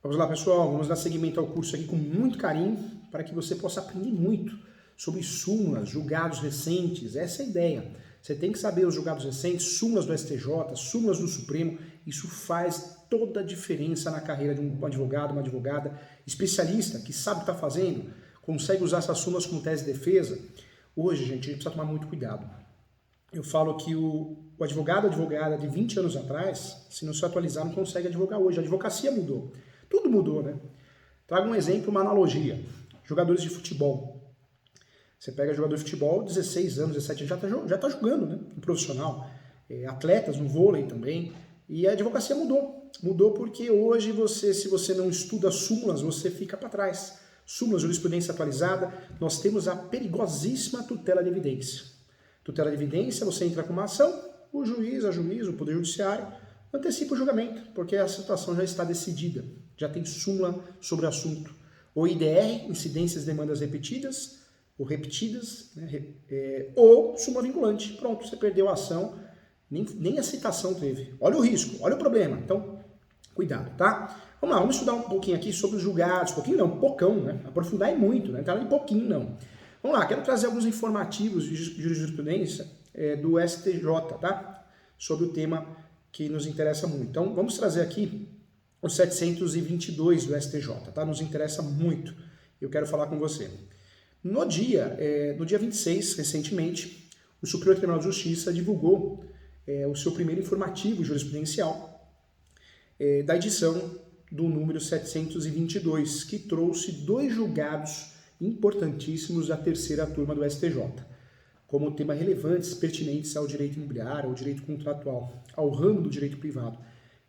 Vamos lá, pessoal, vamos dar seguimento ao curso aqui com muito carinho para que você possa aprender muito sobre súmulas, julgados recentes. Essa é a ideia. Você tem que saber os julgados recentes, súmulas do STJ, súmulas do Supremo. Isso faz toda a diferença na carreira de um advogado, uma advogada especialista que sabe o que está fazendo, consegue usar essas súmulas como tese de defesa. Hoje, gente, a gente precisa tomar muito cuidado. Eu falo que o advogado, advogada de 20 anos atrás, se não se atualizar, não consegue advogar hoje. A advocacia mudou. Tudo mudou, né? Trago um exemplo, uma analogia. Jogadores de futebol. Você pega jogador de futebol, 16 anos, 17 anos, já tá jogando, né? Um profissional. Atletas no vôlei também. E a advocacia mudou. Mudou porque hoje se você não estuda súmulas, você fica para trás. Súmulas, jurisprudência atualizada, nós temos a perigosíssima tutela de evidência. Tutela de evidência, você entra com uma ação, o juiz, o Poder Judiciário, antecipa o julgamento, porque a situação já está decidida, já tem súmula sobre o assunto. Ou IDR, incidências, demandas repetidas, ou repetidas, né, ou súmula vinculante. Pronto, você perdeu a ação, nem a citação teve. Olha o risco, olha o problema. Então, cuidado, tá? Vamos lá, vamos estudar um pouquinho aqui sobre os julgados. Pouquinho não, pocão, né? Aprofundar é muito, né? Não tá de pouquinho, não. Vamos lá, quero trazer alguns informativos de jurisprudência do STJ, tá? Sobre o tema que nos interessa muito. Então, vamos trazer aqui o 722 do STJ, tá? Nos interessa muito. Eu quero falar com você. No dia 26, recentemente, o Superior Tribunal de Justiça divulgou o seu primeiro informativo jurisprudencial da edição do número 722, que trouxe 2 julgados importantíssimos da terceira turma do STJ, como tema relevantes, pertinentes ao direito imobiliário, ao direito contratual, ao ramo do direito privado,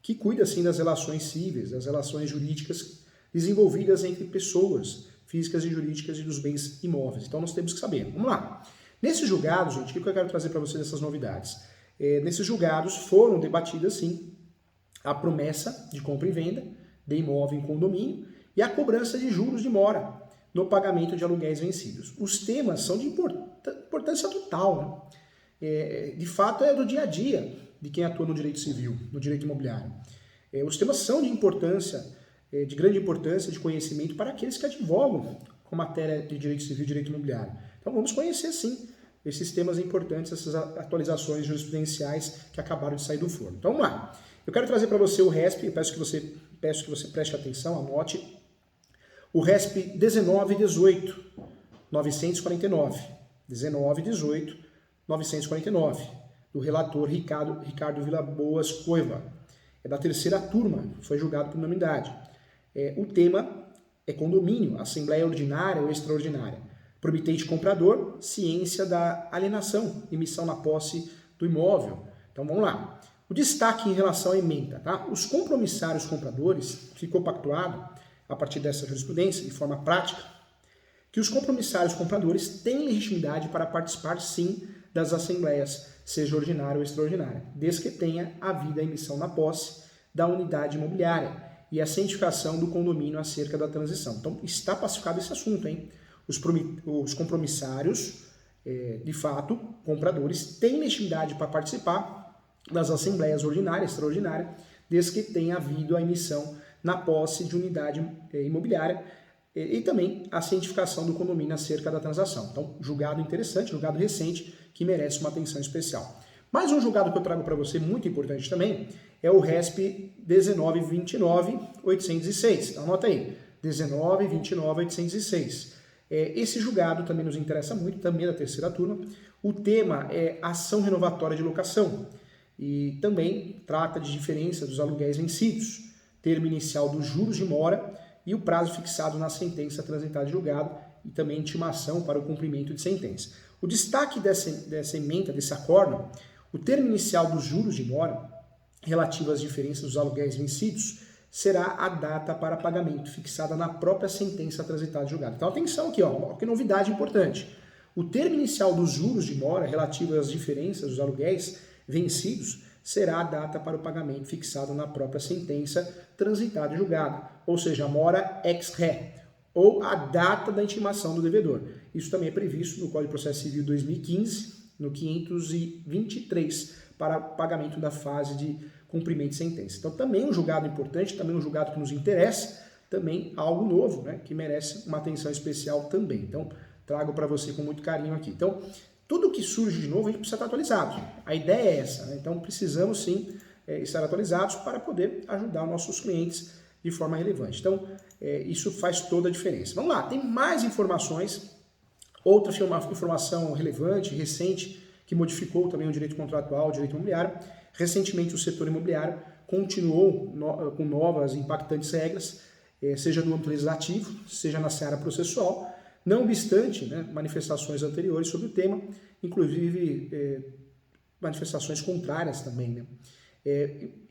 que cuida, assim, das relações cíveis, das relações jurídicas desenvolvidas entre pessoas físicas e jurídicas e dos bens imóveis. Então, nós temos que saber. Vamos lá. Nesses julgados, gente, o que eu quero trazer para vocês dessas novidades? Nesses julgados foram debatidas, sim, a promessa de compra e venda de imóvel em condomínio e a cobrança de juros de mora no pagamento de aluguéis vencidos. Os temas são de importância total, né? De fato, é do dia a dia de quem atua no direito civil, no direito imobiliário. Os temas são de importância, de grande importância, de conhecimento para aqueles que advogam com matéria de direito civil e direito imobiliário. Então vamos conhecer, sim, esses temas importantes, essas atualizações jurisprudenciais que acabaram de sair do forno. Então vamos lá. Eu quero trazer para você o RESP, eu peço que você preste atenção, anote. O RESP 1918, 949. 1918, 949. Do relator Ricardo Villaboas Coiva. É da terceira turma, foi julgado por unanimidade. O tema é condomínio, assembleia ordinária ou extraordinária. Promitente comprador, ciência da alienação, emissão na posse do imóvel. Então vamos lá. O destaque em relação à emenda, tá? Os compromissários compradores, ficou pactuado, a partir dessa jurisprudência, de forma prática, que os compromissários compradores têm legitimidade para participar, sim, das assembleias, seja ordinária ou extraordinária, desde que tenha havido a emissão na posse da unidade imobiliária e a cientificação do condomínio acerca da transição. Então, está pacificado esse assunto, hein? Os compromissários, de fato, compradores, têm legitimidade para participar das assembleias ordinária e extraordinária, desde que tenha havido a emissão na posse de unidade imobiliária e também a cientificação do condomínio acerca da transação. Então, julgado interessante, julgado recente, que merece uma atenção especial. Mais um julgado que eu trago para você, muito importante também, é o RESP 19.29.806. Então, anota aí, 19.29.806. Esse julgado também nos interessa muito, também da terceira turma. O tema é ação renovatória de locação e também trata de diferença dos aluguéis vencidos, termo inicial dos juros de mora e o prazo fixado na sentença transitada de julgado e também intimação para o cumprimento de sentença. O destaque dessa emenda, desse acórdão, o termo inicial dos juros de mora relativo às diferenças dos aluguéis vencidos será a data para pagamento fixada na própria sentença transitada de julgado. Então atenção aqui, ó, que novidade importante. O termo inicial dos juros de mora relativo às diferenças dos aluguéis vencidos será a data para o pagamento fixado na própria sentença transitada e julgada, ou seja, a mora ex re, ou a data da intimação do devedor. Isso também é previsto no Código de Processo Civil 2015, no 523, para pagamento da fase de cumprimento de sentença. Então também um julgado importante, também um julgado que nos interessa, também algo novo, né, que merece uma atenção especial também. Então trago para você com muito carinho aqui. Então tudo que surge de novo a gente precisa estar atualizado. A ideia é essa, né? Então precisamos sim estar atualizados para poder ajudar nossos clientes de forma relevante. Então isso faz toda a diferença. Vamos lá, tem mais informações. Outra informação relevante, recente, que modificou também o direito contratual, o direito imobiliário. Recentemente o setor imobiliário continuou com novas e impactantes regras, seja no âmbito legislativo, seja na seara processual, não obstante, né, manifestações anteriores sobre o tema, inclusive manifestações contrárias também. Né?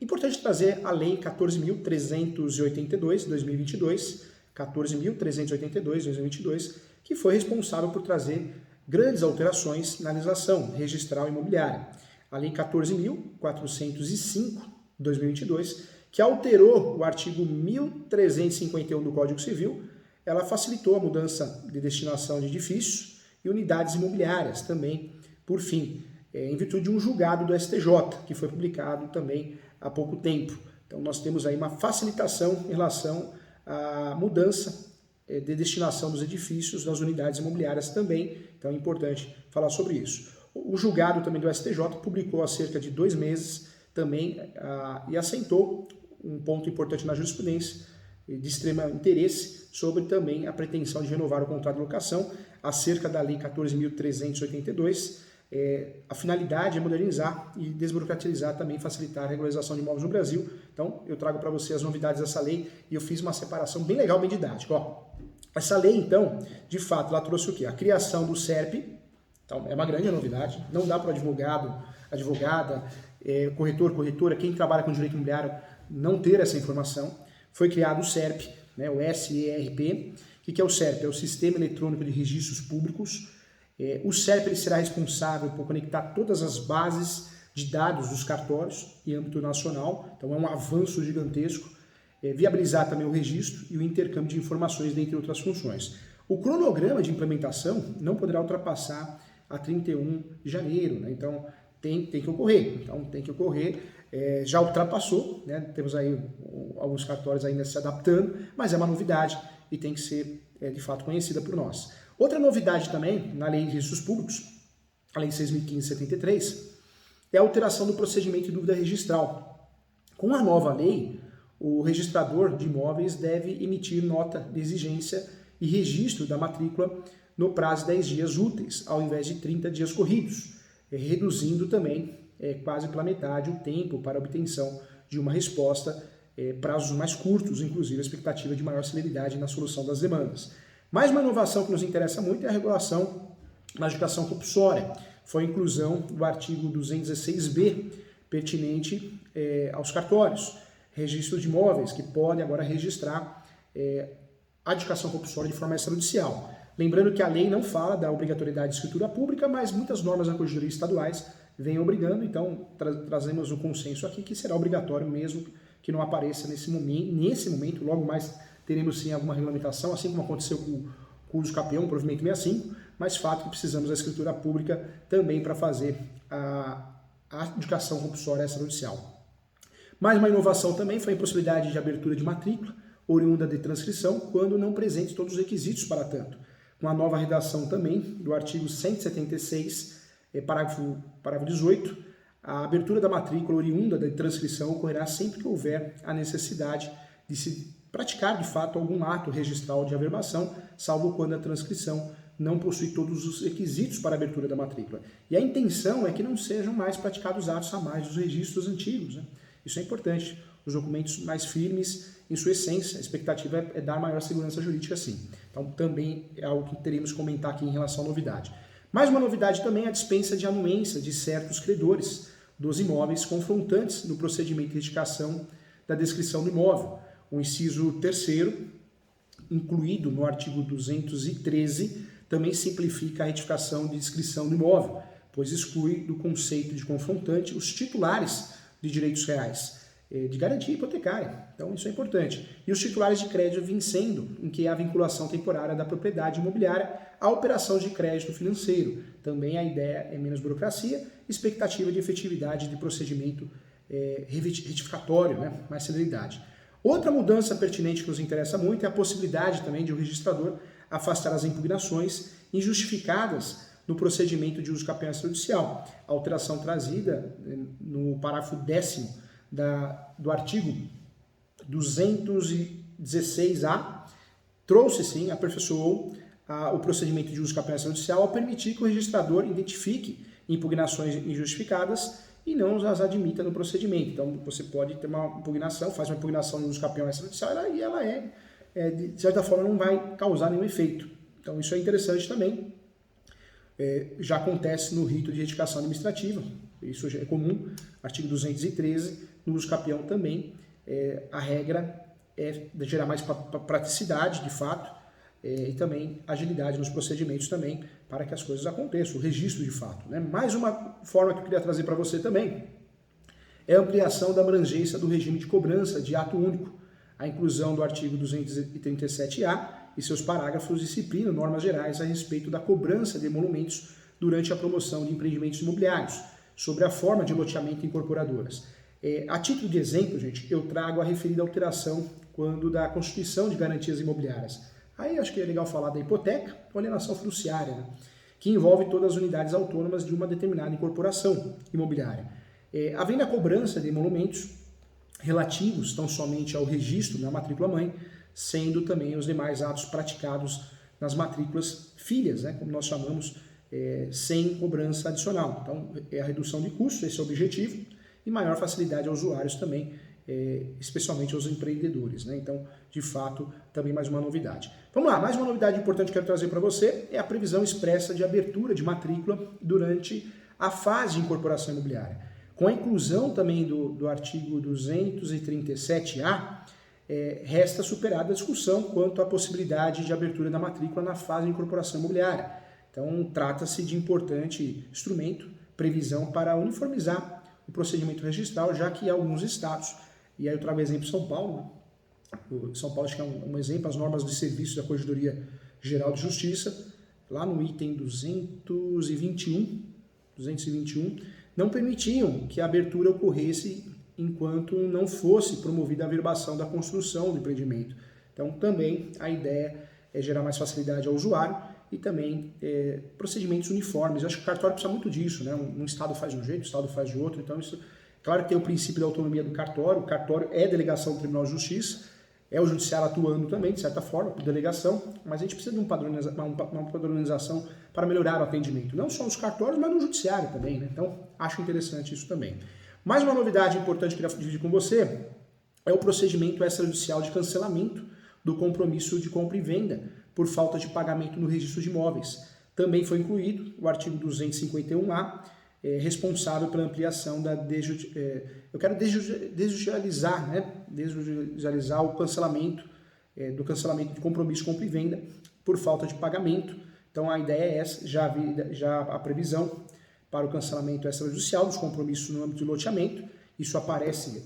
Importante trazer a Lei 14.382, 2022, 14.382, 2022, que foi responsável por trazer grandes alterações na legislação registral imobiliária. A Lei 14.405, 2022, que alterou o artigo 1351 do Código Civil, ela facilitou a mudança de destinação de edifícios e unidades imobiliárias também, por fim, em virtude de um julgado do STJ, que foi publicado também há pouco tempo. Então nós temos aí uma facilitação em relação à mudança de destinação dos edifícios, das unidades imobiliárias também, então é importante falar sobre isso. O julgado também do STJ publicou há cerca de 2 meses também e assentou um ponto importante na jurisprudência de extremo interesse sobre também a pretensão de renovar o contrato de locação acerca da Lei 14.382. A finalidade é modernizar e desburocratizar também, facilitar a regularização de imóveis no Brasil. Então eu trago para você as novidades dessa lei e eu fiz uma separação bem legal, bem didática. Ó. Essa lei, então, de fato, ela trouxe o quê? A criação do SERP, então é uma grande novidade, não dá para o advogado, advogada, corretor, corretora, quem trabalha com direito imobiliário não ter essa informação. Foi criado o SERP, né, o SERP. O que é o SERP? É o Sistema Eletrônico de Registros Públicos. O SERP ele será responsável por conectar todas as bases de dados dos cartórios em âmbito nacional, então é um avanço gigantesco. Viabilizar também o registro e o intercâmbio de informações, dentre outras funções. O cronograma de implementação não poderá ultrapassar a 31 de janeiro, né? Então tem que ocorrer. Já ultrapassou, né? Temos aí alguns cartórios ainda se adaptando, mas é uma novidade e tem que ser de fato conhecida por nós. Outra novidade também na Lei de Registros Públicos, a Lei 6.573, é a alteração do procedimento de dúvida registral. Com a nova lei, o registrador de imóveis deve emitir nota de exigência e registro da matrícula no prazo de 10 dias úteis, ao invés de 30 dias corridos, reduzindo também quase pela metade o tempo para a obtenção de uma resposta, prazos mais curtos, inclusive a expectativa de maior celeridade na solução das demandas. Mais uma inovação que nos interessa muito é a regulação na adjudicação compulsória. Foi a inclusão do artigo 216b, pertinente aos cartórios. Registro de imóveis, que podem agora registrar a adjudicação compulsória de forma extrajudicial. Lembrando que a lei não fala da obrigatoriedade de escritura pública, mas muitas normas da Corregedoria estaduais vêm obrigando, então trazemos o consenso aqui que será obrigatório mesmo que não apareça nesse momento, logo mais teremos sim alguma regulamentação, assim como aconteceu com o uso capião, provimento 65, mas fato que precisamos da escritura pública também para fazer a adjudicação compulsória extrajudicial. Mais uma inovação também foi a impossibilidade de abertura de matrícula, oriunda de transcrição, quando não presentes todos os requisitos para tanto. Com a nova redação também do artigo 176, parágrafo 18, a abertura da matrícula oriunda da transcrição ocorrerá sempre que houver a necessidade de se praticar de fato algum ato registral de averbação, salvo quando a transcrição não possui todos os requisitos para a abertura da matrícula. E a intenção é que não sejam mais praticados atos a mais dos registros antigos, né? Isso é importante, os documentos mais firmes em sua essência, a expectativa é dar maior segurança jurídica sim. Então também é algo que teremos que comentar aqui em relação à novidade. Mais uma novidade também é a dispensa de anuência de certos credores dos imóveis confrontantes no procedimento de retificação da descrição do imóvel. O inciso 3º, incluído no artigo 213, também simplifica a retificação de descrição do imóvel, pois exclui do conceito de confrontante os titulares de direitos reais. de garantia hipotecária. Então isso é importante. E os titulares de crédito vencendo, em que há vinculação temporária da propriedade imobiliária à operação de crédito financeiro. Também a ideia é menos burocracia, expectativa de efetividade de procedimento retificatório, né? Mais celeridade. Outra mudança pertinente que nos interessa muito é a possibilidade também de o registrador afastar as impugnações injustificadas no procedimento de uso capião extrajudicial. A alteração trazida no parágrafo 10º do artigo 216A trouxe sim, aperfeiçoou o procedimento de uso capião extrajudicial ao permitir que o registrador identifique impugnações injustificadas e não as admita no procedimento. Então você pode ter uma impugnação, faz uma impugnação de uso capião extrajudicial e ela de certa forma não vai causar nenhum efeito. Então isso é interessante também. Já acontece no rito de retificação administrativa, isso é comum, artigo 213, no uso capião também, a regra é gerar mais praticidade, de fato, e também agilidade nos procedimentos também, para que as coisas aconteçam, o registro de fato. Né? Mais uma forma que eu queria trazer para você também é a ampliação da abrangência do regime de cobrança de ato único, a inclusão do artigo 237A e seus parágrafos disciplinam normas gerais a respeito da cobrança de emolumentos durante a promoção de empreendimentos imobiliários, sobre a forma de loteamento em incorporadoras. A título de exemplo, gente, eu trago a referida alteração quando da constituição de garantias imobiliárias. Aí acho que é legal falar da hipoteca ou alienação fiduciária, né? Que envolve todas as unidades autônomas de uma determinada incorporação imobiliária. Havendo a cobrança de emolumentos relativos tão somente ao registro na matrícula-mãe, sendo também os demais atos praticados nas matrículas filhas, né, como nós chamamos, sem cobrança adicional. Então, é a redução de custos, esse é o objetivo, e maior facilidade aos usuários também, especialmente aos empreendedores. Né? Então, de fato, também mais uma novidade. Vamos lá, mais uma novidade importante que eu quero trazer para você é a previsão expressa de abertura de matrícula durante a fase de incorporação imobiliária. Com a inclusão também do artigo 237A, resta superada a discussão quanto à possibilidade de abertura da matrícula na fase de incorporação imobiliária. Então, trata-se de importante instrumento, previsão para uniformizar o procedimento registral, já que alguns estados, e aí eu trago o exemplo de São Paulo, né? São Paulo acho que é um exemplo, as normas de serviço da Corregedoria Geral de Justiça, lá no item 221, não permitiam que a abertura ocorresse enquanto não fosse promovida a averbação da construção do empreendimento. Então, também a ideia é gerar mais facilidade ao usuário e também procedimentos uniformes. Eu acho que o cartório precisa muito disso, né? Um estado faz de um jeito, o estado faz de outro. Então, isso, claro que tem o princípio da autonomia do cartório. O cartório é delegação do Tribunal de Justiça, é o judiciário atuando também, de certa forma, por delegação, mas a gente precisa de uma padronização para melhorar o atendimento. Não só nos cartórios, mas no judiciário também, né? Então, acho interessante isso também. Mais uma novidade importante que eu queria dividir com você é o procedimento extrajudicial de cancelamento do compromisso de compra e venda por falta de pagamento no registro de imóveis. Também foi incluído o artigo 251A, responsável pela ampliação da eu quero desjudicializar, né? Desjudicializar o cancelamento do cancelamento de compromisso de compra e venda por falta de pagamento. Então a ideia é essa, já a previsão para o cancelamento extrajudicial dos compromissos no âmbito de loteamento. Isso aparece,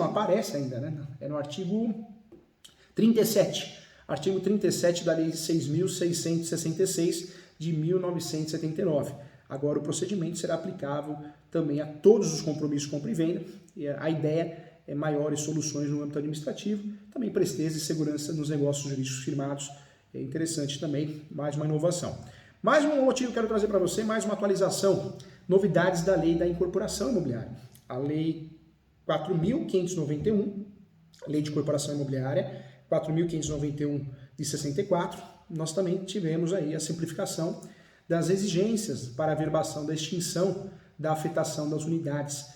aparece ainda, né? É no artigo 37. Artigo 37 da Lei 6.666 de 1979. Agora o procedimento será aplicável também a todos os compromissos de compra e venda. E a ideia é maiores soluções no âmbito administrativo, também presteza e segurança nos negócios jurídicos firmados. É interessante também, mais uma inovação. Mais um motivo que eu quero trazer para você, mais uma atualização. Novidades da Lei da Incorporação Imobiliária. A Lei 4.591, Lei de Incorporação Imobiliária, 4.591 de 64, nós também tivemos aí a simplificação das exigências para a averbação da extinção da afetação das unidades.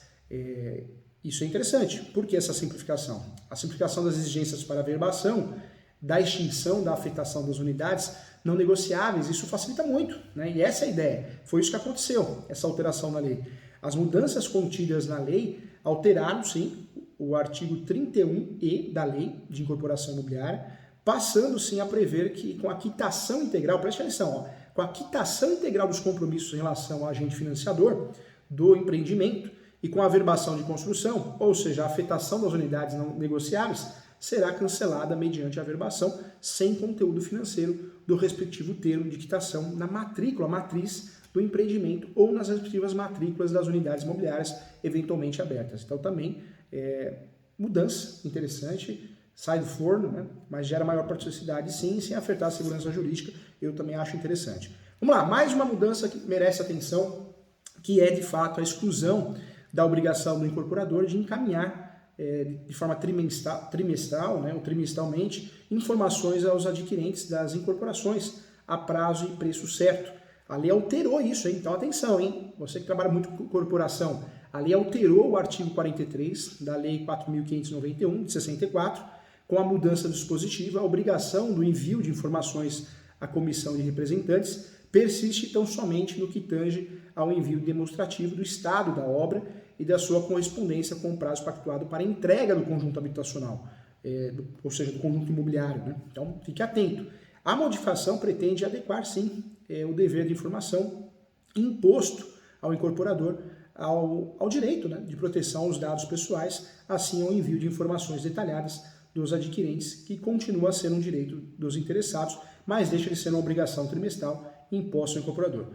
Isso é interessante. Por que essa simplificação? A simplificação das exigências para a averbação da extinção da afetação das unidades não negociáveis, isso facilita muito, né? E essa é a ideia. Foi isso que aconteceu, essa alteração na lei. As mudanças contidas na lei alteraram, sim, o artigo 31E da Lei de Incorporação Imobiliária, passando, sim, a prever que com a quitação integral, preste atenção, com a quitação integral dos compromissos em relação ao agente financiador do empreendimento, e com a averbação de construção, ou seja, a afetação das unidades não negociáveis, será cancelada mediante a averbação sem conteúdo financeiro do respectivo termo de quitação na matrícula matriz do empreendimento ou nas respectivas matrículas das unidades imobiliárias eventualmente abertas. Então também mudança interessante, sai do forno, né? Mas gera maior praticidade sim, sem afetar a segurança jurídica, eu também acho interessante. Vamos lá, mais uma mudança que merece atenção, que é de fato a exclusão da obrigação do incorporador de encaminhar de forma trimestral, né, ou trimestralmente, informações aos adquirentes das incorporações a prazo e preço certo. A lei alterou isso, hein? Então atenção, hein? Você que trabalha muito com corporação, a lei alterou o artigo 43 da Lei 4.591, de 64, com a mudança dispositiva, a obrigação do envio de informações à comissão de representantes persiste tão somente no que tange ao envio demonstrativo do estado da obra e da sua correspondência com o prazo pactuado para entrega do conjunto habitacional, ou seja, do conjunto imobiliário, né? Então, fique atento. A modificação pretende adequar, sim, o dever de informação imposto ao incorporador ao direito, né, de proteção aos dados pessoais, assim ao envio de informações detalhadas dos adquirentes, que continua a ser um direito dos interessados, mas deixa de ser uma obrigação trimestral imposta ao incorporador.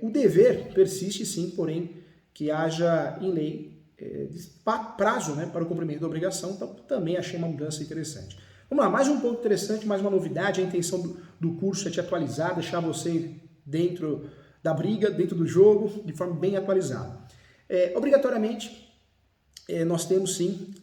O dever persiste, sim, porém, que haja em lei prazo, né, para o cumprimento da obrigação, então também achei uma mudança interessante. Vamos lá, mais um ponto interessante, mais uma novidade, a intenção do curso é te atualizar, deixar você dentro da briga, dentro do jogo, de forma bem atualizada. Obrigatoriamente, nós temos sim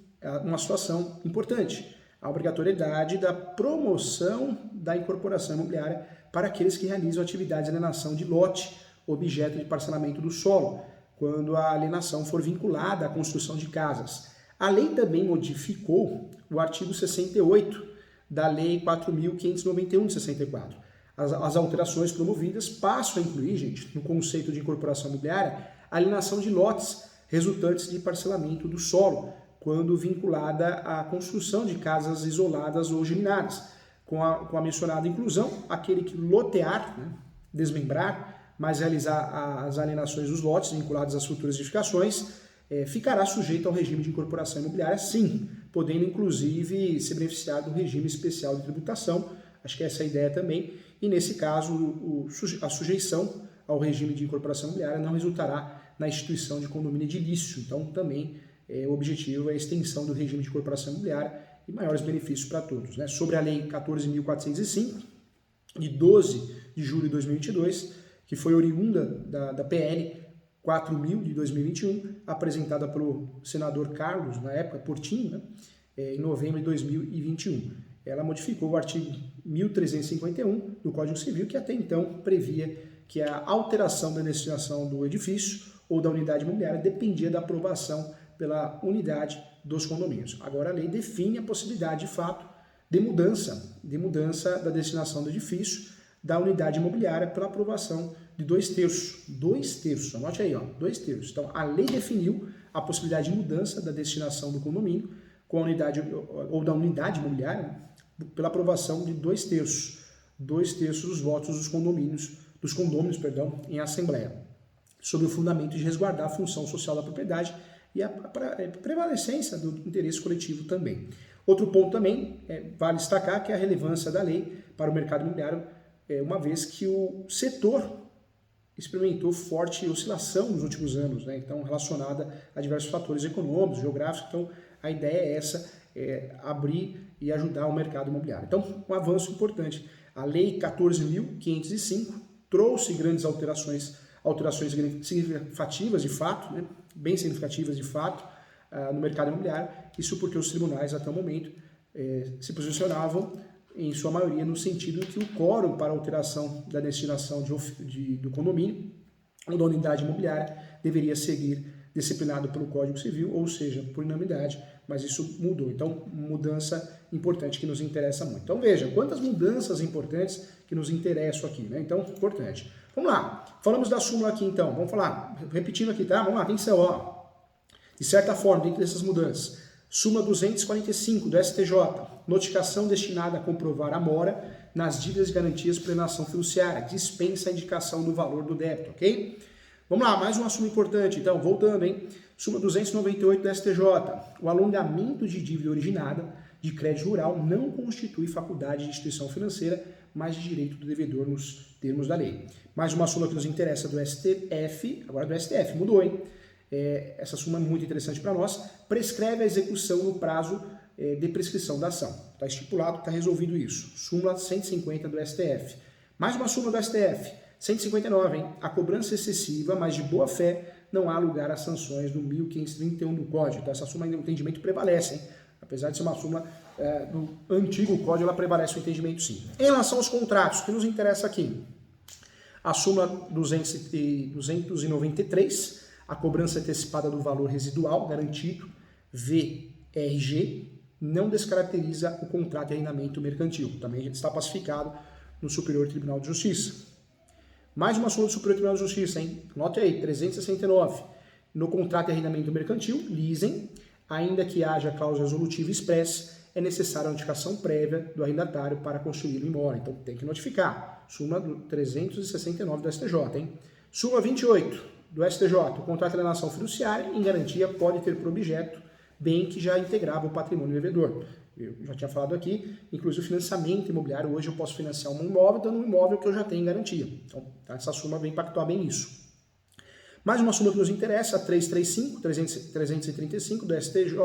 uma situação importante, a obrigatoriedade da promoção da incorporação imobiliária para aqueles que realizam atividades de alienação de lote, objeto de parcelamento do solo, quando a alienação for vinculada à construção de casas. A lei também modificou o artigo 68 da Lei 4.591 de 64. As alterações promovidas passam a incluir, gente, no conceito de incorporação imobiliária, a alienação de lotes resultantes de parcelamento do solo, quando vinculada à construção de casas isoladas ou geminadas. Com a mencionada inclusão, aquele que lotear, né, desmembrar, mas realizar as alienações dos lotes vinculados às futuras edificações, ficará sujeito ao regime de incorporação imobiliária, sim, podendo inclusive se beneficiar do regime especial de tributação, acho que essa é a ideia também, e nesse caso a sujeição ao regime de incorporação imobiliária não resultará na instituição de condomínio edilício, então também o objetivo é a extensão do regime de incorporação imobiliária e maiores benefícios para todos. Né? Sobre a Lei 14.405, de 12 de julho de 2022, que foi oriunda da PL 4.000 de 2021, apresentada pelo senador Carlos, na época, Portinho, né? Em novembro de 2021. Ela modificou o artigo 1351 do Código Civil, que até então previa que a alteração da destinação do edifício ou da unidade imobiliária dependia da aprovação pela unidade dos condomínios. Agora a lei define a possibilidade, de fato, de mudança da destinação do edifício, da unidade imobiliária, pela aprovação de 2/3. 2/3, anote aí, 2/3. Então, a lei definiu a possibilidade de mudança da destinação do condomínio com a unidade ou da unidade imobiliária pela aprovação de 2/3. 2/3 dos votos dos condôminos, em assembleia, sob o fundamento de resguardar a função social da propriedade e a prevalecência do interesse coletivo também. Outro ponto também vale destacar que é a relevância da lei para o mercado imobiliário, uma vez que o setor experimentou forte oscilação nos últimos anos, né? Então relacionada a diversos fatores econômicos, geográficos. Então a ideia é essa, abrir e ajudar o mercado imobiliário. Então um avanço importante. A Lei 14.505 trouxe grandes alterações significativas de fato, né? Bem significativas de fato no mercado imobiliário. Isso porque os tribunais até o momento se posicionavam em sua maioria no sentido que o quórum para alteração da destinação do condomínio ou da unidade imobiliária deveria seguir disciplinado pelo Código Civil, ou seja, por unanimidade, mas isso mudou. Então, mudança importante que nos interessa muito. Então, veja, quantas mudanças importantes que nos interessam aqui, né? Então, importante. Vamos lá, falamos da súmula aqui então, vamos falar, repetindo aqui, tá? Vamos lá, tem que ser, de certa forma, dentro dessas mudanças, súmula 245 do STJ, notificação destinada a comprovar a mora nas dívidas de garantias por alienação fiduciária, dispensa a indicação do valor do débito, ok? Vamos lá, mais um assunto importante. Então, voltando, hein? Súmula 298 do STJ. O alongamento de dívida originada de crédito rural não constitui faculdade de instituição financeira, mas de direito do devedor nos termos da lei. Mais uma súmula que nos interessa do STF, agora do STF, mudou, hein? Essa súmula é muito interessante para nós. Prescreve a execução no prazo de prescrição da ação. Está estipulado, está resolvido isso. Súmula 150 do STF. Mais uma súmula do STF. 159, hein? A cobrança excessiva, mas de boa fé, não há lugar a sanções do 1531 do Código. Então, essa súmula ainda o entendimento prevalece, hein? Apesar de ser uma súmula do antigo Código, ela prevalece o entendimento sim. Em relação aos contratos, o que nos interessa aqui? A súmula 293, a cobrança antecipada do valor residual garantido, VRG, não descaracteriza o contrato de arrendamento mercantil. Também está pacificado no Superior Tribunal de Justiça. Mais uma súmula do Superior Tribunal de Justiça, hein? Note aí, 369. No contrato de arrendamento mercantil, leasing, ainda que haja cláusula resolutiva expressa, é necessária a notificação prévia do arrendatário para construir o imóvel. Então tem que notificar. Súmula 369 do STJ, hein? Súmula 28 do STJ. O contrato de alienação fiduciária em garantia pode ter por objeto bem que já integrava o patrimônio do devedor. Eu já tinha falado aqui, inclusive o financiamento imobiliário, hoje eu posso financiar um imóvel dando um imóvel que eu já tenho em garantia. Então, essa súmula vem pactuar bem isso. Mais uma súmula que nos interessa, a 335 do STJ,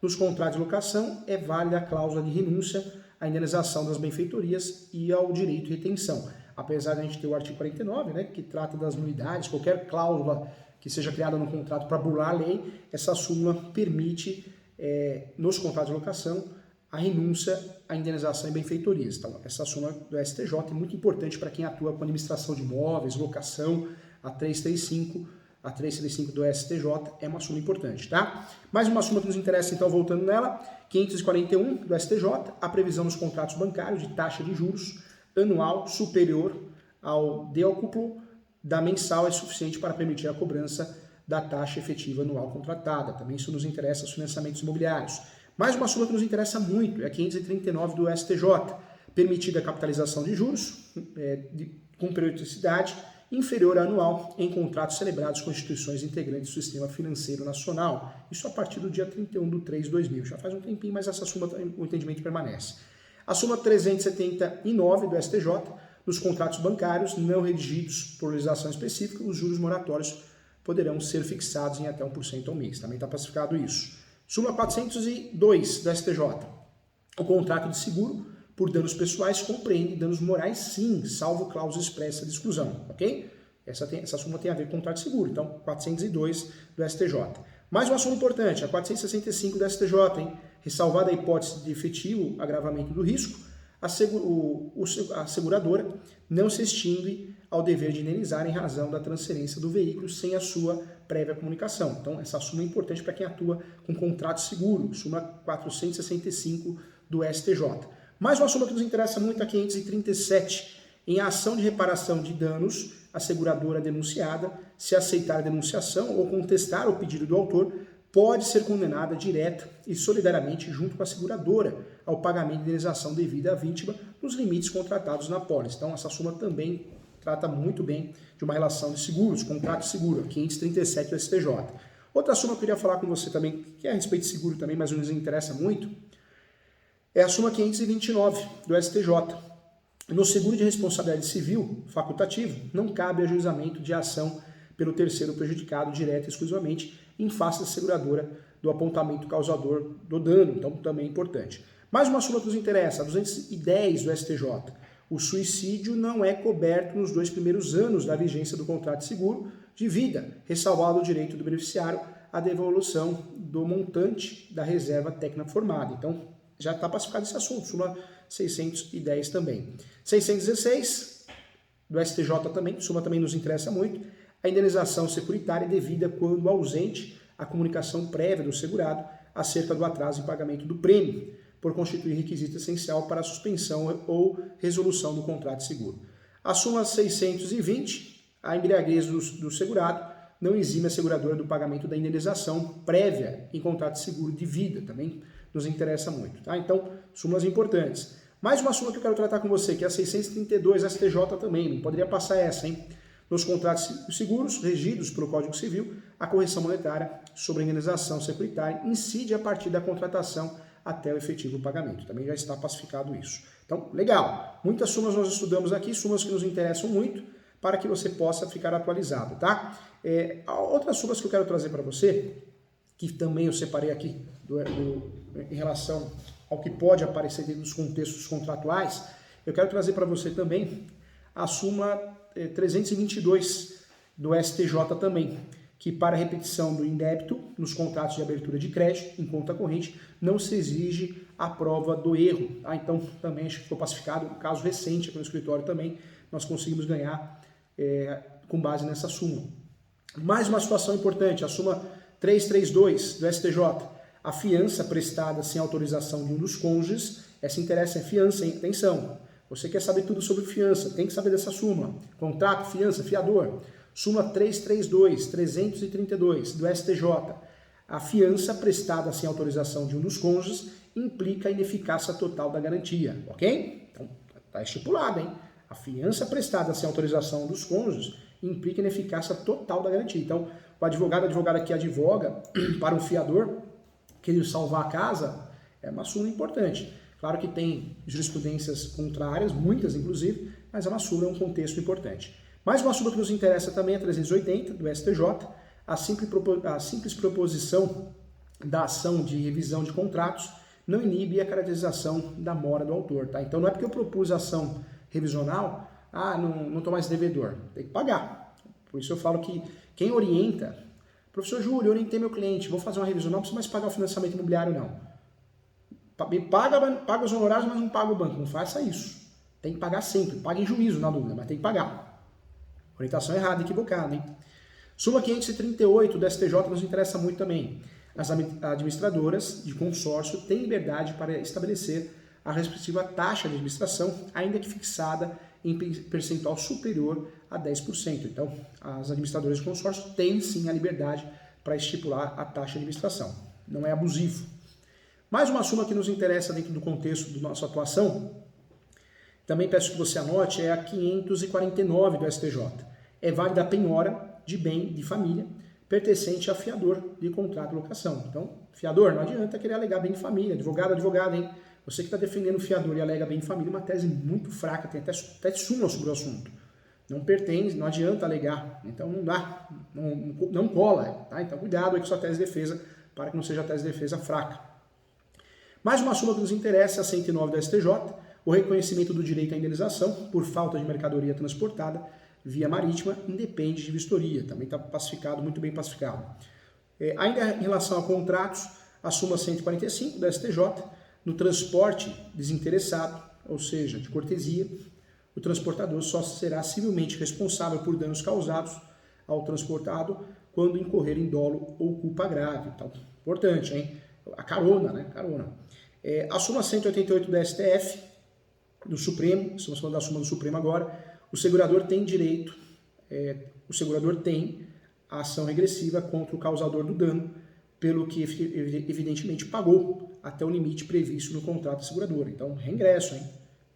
nos contratos de locação, é válida a cláusula de renúncia à indenização das benfeitorias e ao direito de retenção. Apesar de a gente ter o artigo 49, né, que trata das nulidades, qualquer cláusula que seja criada no contrato para burlar a lei, essa súmula permite, nos contratos de locação, a renúncia à indenização e benfeitorias. Então, essa súmula do STJ é muito importante para quem atua com administração de imóveis, locação. A 335 do STJ é uma súmula importante, tá? Mais uma súmula que nos interessa, então, voltando nela, 541 do STJ, a previsão nos contratos bancários de taxa de juros anual superior ao décuplo da mensal é suficiente para permitir a cobrança da taxa efetiva anual contratada. Também isso nos interessa os financiamentos imobiliários. Mais uma súmula que nos interessa muito é a 539 do STJ, permitida a capitalização de juros com periodicidade inferior à anual em contratos celebrados com instituições integrantes do sistema financeiro nacional. Isso a partir do dia 31/3/2000. Já faz um tempinho, mas essa súmula, o entendimento permanece. A súmula 379 do STJ, nos contratos bancários não redigidos por legislação específica, os juros moratórios poderão ser fixados em até 1% ao mês. Também está pacificado isso. Súmula 402 do STJ. O contrato de seguro por danos pessoais compreende danos morais sim, salvo cláusula expressa de exclusão, ok? Essa súmula tem a ver com contrato de seguro, então 402 do STJ. Mais uma súmula importante, a 465 do STJ, hein? Ressalvada a hipótese de efetivo agravamento do risco, a seguradora não se extingue ao dever de indenizar em razão da transferência do veículo sem a sua prévia comunicação. Então, essa súmula é importante para quem atua com contrato seguro, súmula 465 do STJ. Mais uma súmula que nos interessa muito, a 537. Em ação de reparação de danos, a seguradora denunciada, se aceitar a denunciação ou contestar o pedido do autor, pode ser condenada direta e solidariamente junto com a seguradora ao pagamento de indenização devida à vítima nos limites contratados na pólice. Então, essa súmula também trata muito bem de uma relação de seguros, contrato de seguro, 537 do STJ. Outra súmula que eu queria falar com você também, que é a respeito de seguro também, mas nos interessa muito, é a súmula 529 do STJ. No seguro de responsabilidade civil facultativo, não cabe ajuizamento de ação pelo terceiro prejudicado direta e exclusivamente em face da seguradora do apontamento causador do dano. Então, também é importante. Mais uma súmula que nos interessa, a 210 do STJ. O suicídio não é coberto nos 2 primeiros anos da vigência do contrato de seguro de vida, ressalvado o direito do beneficiário à devolução do montante da reserva técnica formada. Então, já está pacificado esse assunto, súmula 610 também. 616 do STJ também, súmula também nos interessa muito, a indenização securitária é devida quando ausente a comunicação prévia do segurado acerca do atraso em pagamento do prêmio, por constituir requisito essencial para a suspensão ou resolução do contrato de seguro. A súmula 620, a embriaguez do segurado não exime a seguradora do pagamento da indenização prévia em contrato de seguro de vida, também nos interessa muito. Tá? Então, súmulas importantes. Mais uma súmula que eu quero tratar com você, que é a 632 STJ também, não poderia passar essa, hein? Nos contratos seguros, regidos pelo Código Civil, a correção monetária sobre a indenização securitária incide a partir da contratação até o efetivo pagamento. Também já está pacificado isso. Então, legal. Muitas súmulas nós estudamos aqui, súmulas que nos interessam muito, para que você possa ficar atualizado, tá? Outras súmulas que eu quero trazer para você, que também eu separei aqui em relação ao que pode aparecer dentro dos contextos contratuais, eu quero trazer para você também a súmula 322 do STJ também, que para a repetição do indébito nos contratos de abertura de crédito em conta corrente não se exige a prova do erro. Tá? Então também acho que ficou pacificado, um caso recente aqui no escritório também, nós conseguimos ganhar com base nessa súmula. Mais uma situação importante, a súmula 332 do STJ, a fiança prestada sem autorização de um dos cônjuges, essa interessa é fiança, hein? Atenção, você quer saber tudo sobre fiança, tem que saber dessa súmula. Contrato, fiança, fiador. Súmula 332, 332 do STJ, a fiança prestada sem autorização de um dos cônjuges implica a ineficácia total da garantia, ok? Então, está estipulado, hein? A fiança prestada sem autorização dos cônjuges implica ineficácia total da garantia. Então, o advogado, a advogada que advoga para um fiador querer salvar a casa, é uma súmula importante. Claro que tem jurisprudências contrárias, muitas inclusive, mas a súmula é um contexto importante. Mais uma súmula que nos interessa também é a 380 do STJ, a simples proposição da ação de revisão de contratos não inibe a caracterização da mora do autor. Tá? Então não é porque eu propus a ação revisional, não estou mais devedor, tem que pagar. Por isso eu falo que quem orienta, professor Júlio, eu orientei meu cliente, vou fazer uma revisão, não preciso mais pagar o financiamento imobiliário não. Paga os honorários, mas não paga o banco, não faça isso. Tem que pagar sempre, paga em juízo na dúvida, mas tem que pagar. Orientação errada, equivocada, hein? Súmula 538 do STJ nos interessa muito também. As administradoras de consórcio têm liberdade para estabelecer a respectiva taxa de administração, ainda que fixada em percentual superior a 10%. Então, as administradoras de consórcio têm sim a liberdade para estipular a taxa de administração. Não é abusivo. Mais uma súmula que nos interessa dentro do contexto da nossa atuação, também peço que você anote, é a 549 do STJ. É válida a penhora de bem de família pertencente a fiador de contrato de locação. Então, fiador, não adianta querer alegar bem de família. Advogado, advogada, hein? Você que está defendendo o fiador e alega bem de família, uma tese muito fraca, tem até súmula sobre o assunto. Não pertence, não adianta alegar. Então não dá, não cola. Tá? Então cuidado aí com sua tese de defesa, para que não seja a tese de defesa fraca. Mais uma súmula que nos interessa, a 109 da STJ, o reconhecimento do direito à indenização por falta de mercadoria transportada via marítima independe de vistoria. Também está pacificado, muito bem pacificado. Ainda em relação a contratos, a súmula 145 da STJ, no transporte desinteressado, ou seja, de cortesia, o transportador só será civilmente responsável por danos causados ao transportado quando incorrer em dolo ou culpa grave. Então, importante, hein? A carona, né? Carona. A súmula 188 da STF, do Supremo, estamos falando da súmula do Supremo agora, o segurador tem direito, a ação regressiva contra o causador do dano, pelo que evidentemente pagou até o limite previsto no contrato da seguradora. Então, reingresso, hein?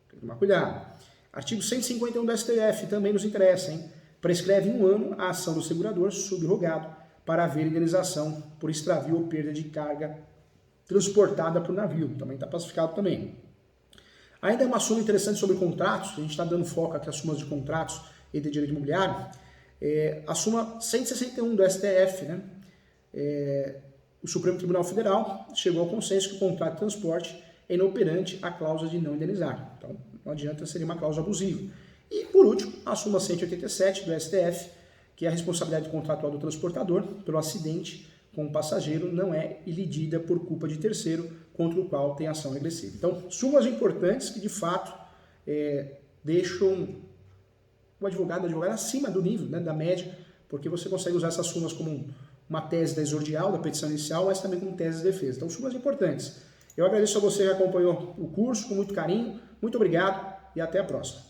Tem que tomar cuidado. Artigo 151 do STF também nos interessa, hein? Prescreve em 1 ano a ação do segurador subrogado para haver indenização por extravio ou perda de carga transportada por navio. Também está pacificado também. Ainda é uma súmula interessante sobre contratos, a gente está dando foco aqui às súmulas de contratos e de direito imobiliário. A súmula 161 do STF, né? O Supremo Tribunal Federal chegou ao consenso que o contrato de transporte é inoperante a cláusula de não indenizar. Então, não adianta, seria uma cláusula abusiva. E, por último, a súmula 187 do STF, que é a responsabilidade contratual do transportador pelo acidente com o passageiro não é ilidida por culpa de terceiro contra o qual tem ação regressiva. Então, súmulas importantes que, de fato, deixam o advogado acima do nível, né, da média, porque você consegue usar essas súmulas como uma tese da exordial, da petição inicial, mas também como tese de defesa. Então, súmulas importantes. Eu agradeço a você que acompanhou o curso com muito carinho, muito obrigado e até a próxima.